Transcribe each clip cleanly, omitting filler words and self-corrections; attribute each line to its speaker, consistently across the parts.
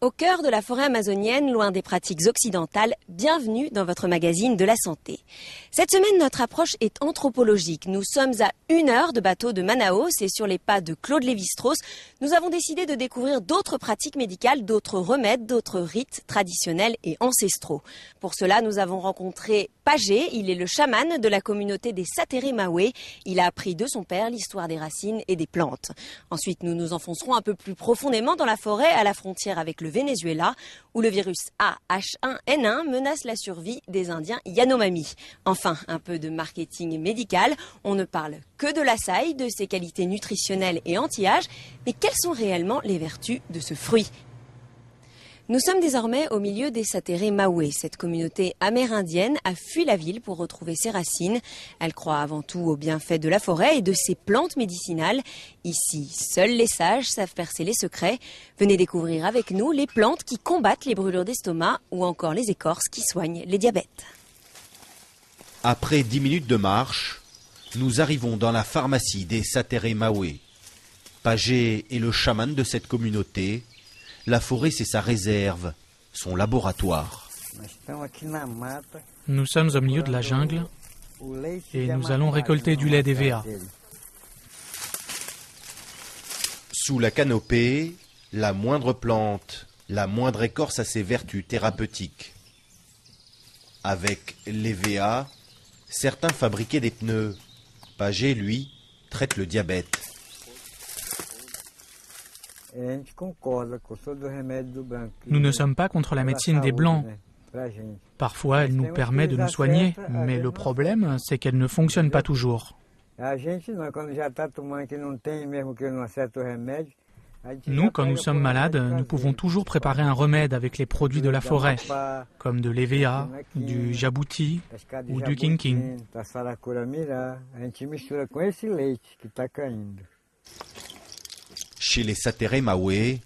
Speaker 1: Au cœur de la forêt amazonienne, loin des pratiques occidentales, bienvenue dans votre magazine de la santé. Cette semaine, notre approche est anthropologique. Nous sommes à 1 heure de bateau de Manaus et sur les pas de Claude Lévi-Strauss, nous avons décidé de découvrir d'autres pratiques médicales, d'autres remèdes, d'autres rites traditionnels et ancestraux. Pour cela, nous avons rencontré Pagé, il est le chaman de la communauté des Satere Mawe. Il a appris de son père l'histoire des racines et des plantes. Ensuite, nous nous enfoncerons un peu plus profondément dans la forêt à la frontière avec le Venezuela, où le virus AH1N1 menace la survie des Indiens Yanomami. Enfin, un peu de marketing médical. On ne parle que de l'açaï, de ses qualités nutritionnelles et anti-âge, mais quelles sont réellement les vertus de ce fruit ? Nous sommes désormais au milieu des Satere Mawe. Cette communauté amérindienne a fui la ville pour retrouver ses racines. Elle croit avant tout aux bienfaits de la forêt et de ses plantes médicinales. Ici, seuls les sages savent percer les secrets. Venez découvrir avec nous les plantes qui combattent les brûlures d'estomac ou encore les écorces qui soignent les diabètes.
Speaker 2: Après 10 minutes de marche, nous arrivons dans la pharmacie des Satere Mawe. Pagé est le chaman de cette communauté. La forêt, c'est sa réserve, son laboratoire.
Speaker 3: Nous sommes au milieu de la jungle et nous allons récolter du lait d'EVA.
Speaker 2: Sous la canopée, la moindre plante, la moindre écorce a ses vertus thérapeutiques. Avec l'EVA, certains fabriquaient des pneus. Pagé, lui, traite le diabète.
Speaker 3: Nous ne sommes pas contre la médecine des Blancs. Parfois, elle nous permet de nous soigner, mais le problème, c'est qu'elle ne fonctionne pas toujours. Nous, quand nous sommes malades, nous pouvons toujours préparer un remède avec les produits de la forêt, comme de l'EVA, du jabouti ou du quinquin.
Speaker 2: Chez les Satere Mawe,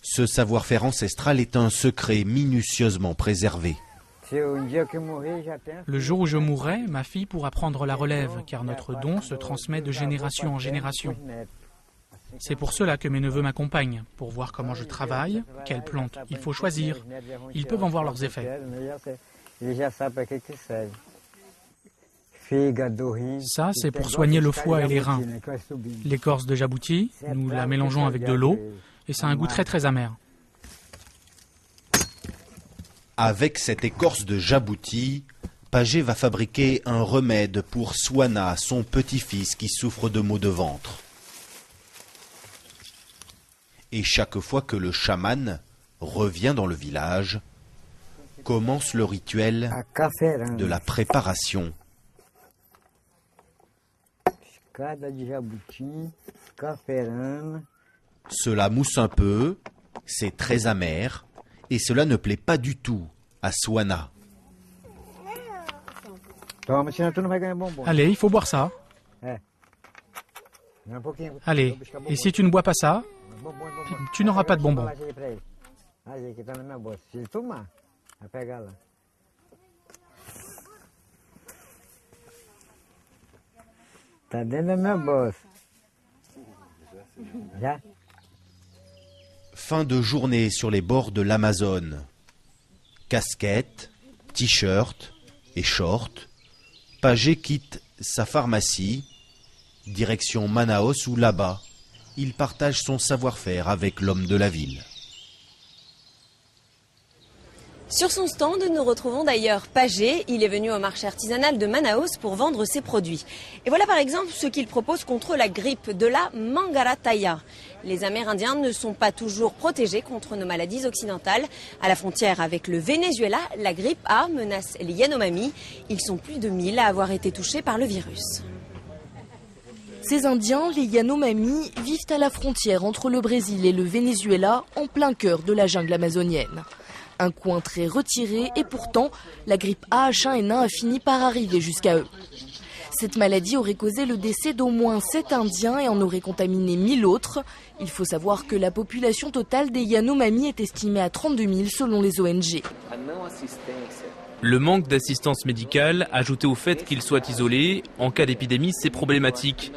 Speaker 2: ce savoir-faire ancestral est un secret minutieusement préservé.
Speaker 3: Le jour où je mourrai, ma fille pourra prendre la relève, car notre don se transmet de génération en génération. C'est pour cela que mes neveux m'accompagnent, pour voir comment je travaille, quelles plantes il faut choisir. Ils peuvent en voir leurs effets. Ça, c'est pour soigner le foie et les reins. L'écorce de jabouti, nous la mélangeons avec de l'eau et ça a un goût très très amer.
Speaker 2: Avec cette écorce de jabouti, Pagé va fabriquer un remède pour Swana, son petit-fils qui souffre de maux de ventre. Et chaque fois que le chaman revient dans le village, commence le rituel de la préparation. Cela mousse un peu, c'est très amer, et cela ne plaît pas du tout à Swana.
Speaker 3: Allez, il faut boire ça. Allez, et si tu ne bois pas ça, tu n'auras pas de bonbons.
Speaker 2: Fin de journée sur les bords de l'Amazone. Casquette, t-shirt et short. Pagé quitte sa pharmacie, direction Manaus où là-bas, il partage son savoir-faire avec l'homme de la ville.
Speaker 1: Sur son stand, nous retrouvons d'ailleurs Pagé. Il est venu au marché artisanal de Manaus pour vendre ses produits. Et voilà par exemple ce qu'il propose contre la grippe, de la mangarataya. Les Amérindiens ne sont pas toujours protégés contre nos maladies occidentales. À la frontière avec le Venezuela, la grippe A menace les Yanomami. Ils sont plus de 1000 à avoir été touchés par le virus.
Speaker 4: Ces Indiens, les Yanomami, vivent à la frontière entre le Brésil et le Venezuela, en plein cœur de la jungle amazonienne. Un coin très retiré et pourtant, la grippe AH1N1 a fini par arriver jusqu'à eux. Cette maladie aurait causé le décès d'au moins 7 Indiens et en aurait contaminé 1000 autres. Il faut savoir que la population totale des Yanomami est estimée à 32 000 selon les ONG.
Speaker 5: Le manque d'assistance médicale, ajouté au fait qu'ils soient isolés, en cas d'épidémie, c'est problématique.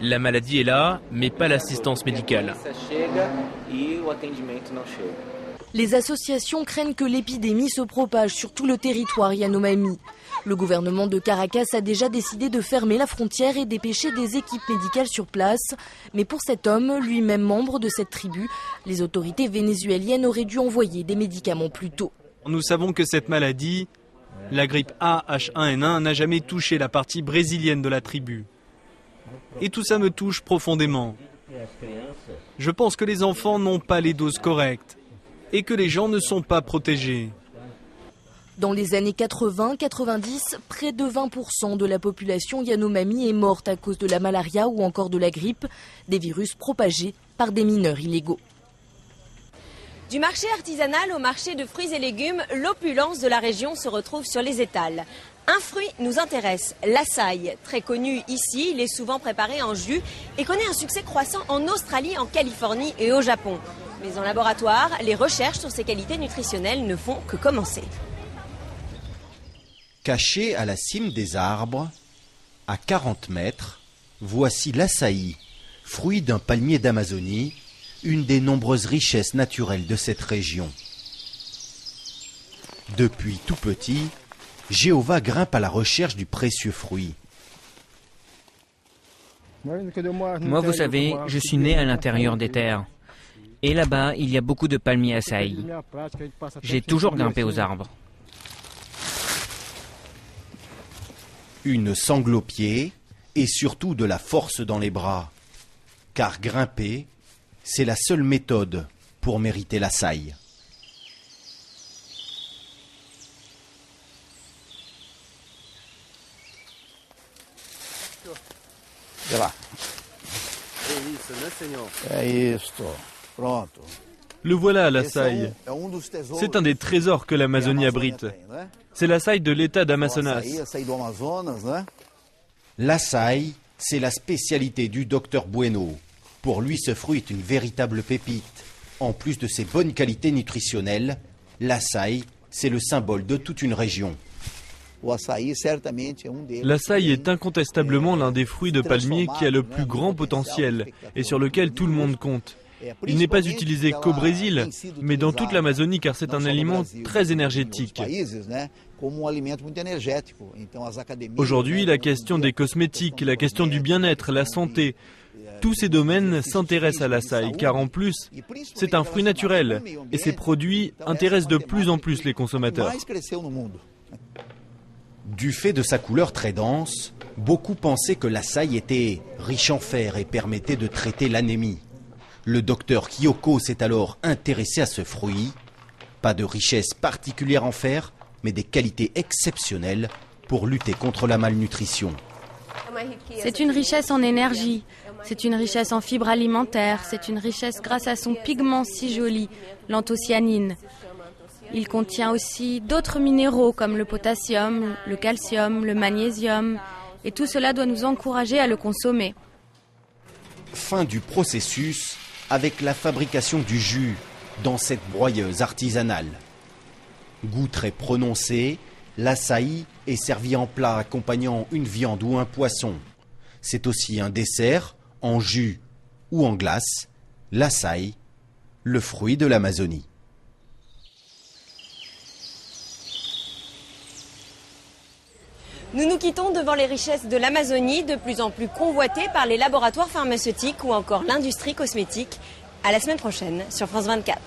Speaker 5: La maladie est là, mais pas l'assistance médicale.
Speaker 4: Les associations craignent que l'épidémie se propage sur tout le territoire Yanomami. Le gouvernement de Caracas a déjà décidé de fermer la frontière et dépêcher des équipes médicales sur place. Mais pour cet homme, lui-même membre de cette tribu, les autorités vénézuéliennes auraient dû envoyer des médicaments plus tôt.
Speaker 6: Nous savons que cette maladie, la grippe A, H1N1, n'a jamais touché la partie brésilienne de la tribu. Et tout ça me touche profondément. Je pense que les enfants n'ont pas les doses correctes et que les gens ne sont pas protégés.
Speaker 4: Dans les années 80-90, près de 20% de la population Yanomami est morte à cause de la malaria ou encore de la grippe, des virus propagés par des mineurs illégaux.
Speaker 1: Du marché artisanal au marché de fruits et légumes, l'opulence de la région se retrouve sur les étals. Un fruit nous intéresse, l'açaï. Très connu ici, il est souvent préparé en jus et connaît un succès croissant en Australie, en Californie et au Japon. Mais en laboratoire, les recherches sur ses qualités nutritionnelles ne font que commencer.
Speaker 2: Caché à la cime des arbres, à 40 mètres, voici l'açaï, fruit d'un palmier d'Amazonie, une des nombreuses richesses naturelles de cette région. Depuis tout petit, Jéhovah grimpe à la recherche du précieux fruit.
Speaker 7: Moi, vous savez, je suis né à l'intérieur des terres. Et là-bas, il y a beaucoup de palmiers açaï. J'ai toujours grimpé aux arbres.
Speaker 2: Une sangle aux pieds et surtout de la force dans les bras. Car grimper, c'est la seule méthode pour mériter l'açaï.
Speaker 6: Le voilà, l'açaï. C'est un des trésors que l'Amazonie abrite. C'est l'açaï de l'État d'Amazonas.
Speaker 2: L'açaï, c'est la spécialité du docteur Bueno. Pour lui, ce fruit est une véritable pépite. En plus de ses bonnes qualités nutritionnelles, l'açaï, c'est le symbole de toute une région.
Speaker 6: L'açaï est incontestablement l'un des fruits de palmier qui a le plus grand potentiel et sur lequel tout le monde compte. Il n'est pas utilisé qu'au Brésil, mais dans toute l'Amazonie car c'est un aliment très énergétique. Aujourd'hui, la question des cosmétiques, la question du bien-être, la santé, tous ces domaines s'intéressent à l'açaï car en plus, c'est un fruit naturel et ces produits intéressent de plus en plus les consommateurs.
Speaker 2: Du fait de sa couleur très dense, beaucoup pensaient que l'açaï était riche en fer et permettait de traiter l'anémie. Le docteur Kyoko s'est alors intéressé à ce fruit. Pas de richesse particulière en fer, mais des qualités exceptionnelles pour lutter contre la malnutrition.
Speaker 8: C'est une richesse en énergie, c'est une richesse en fibres alimentaires, c'est une richesse grâce à son pigment si joli, l'anthocyanine. Il contient aussi d'autres minéraux comme le potassium, le calcium, le magnésium, et tout cela doit nous encourager à le consommer.
Speaker 2: Fin du processus avec la fabrication du jus dans cette broyeuse artisanale. Goût très prononcé, l'açaï est servi en plat accompagnant une viande ou un poisson. C'est aussi un dessert en jus ou en glace, l'açaï, le fruit de l'Amazonie.
Speaker 1: Nous nous quittons devant les richesses de l'Amazonie, de plus en plus convoitées par les laboratoires pharmaceutiques ou encore l'industrie cosmétique. À la semaine prochaine sur France 24.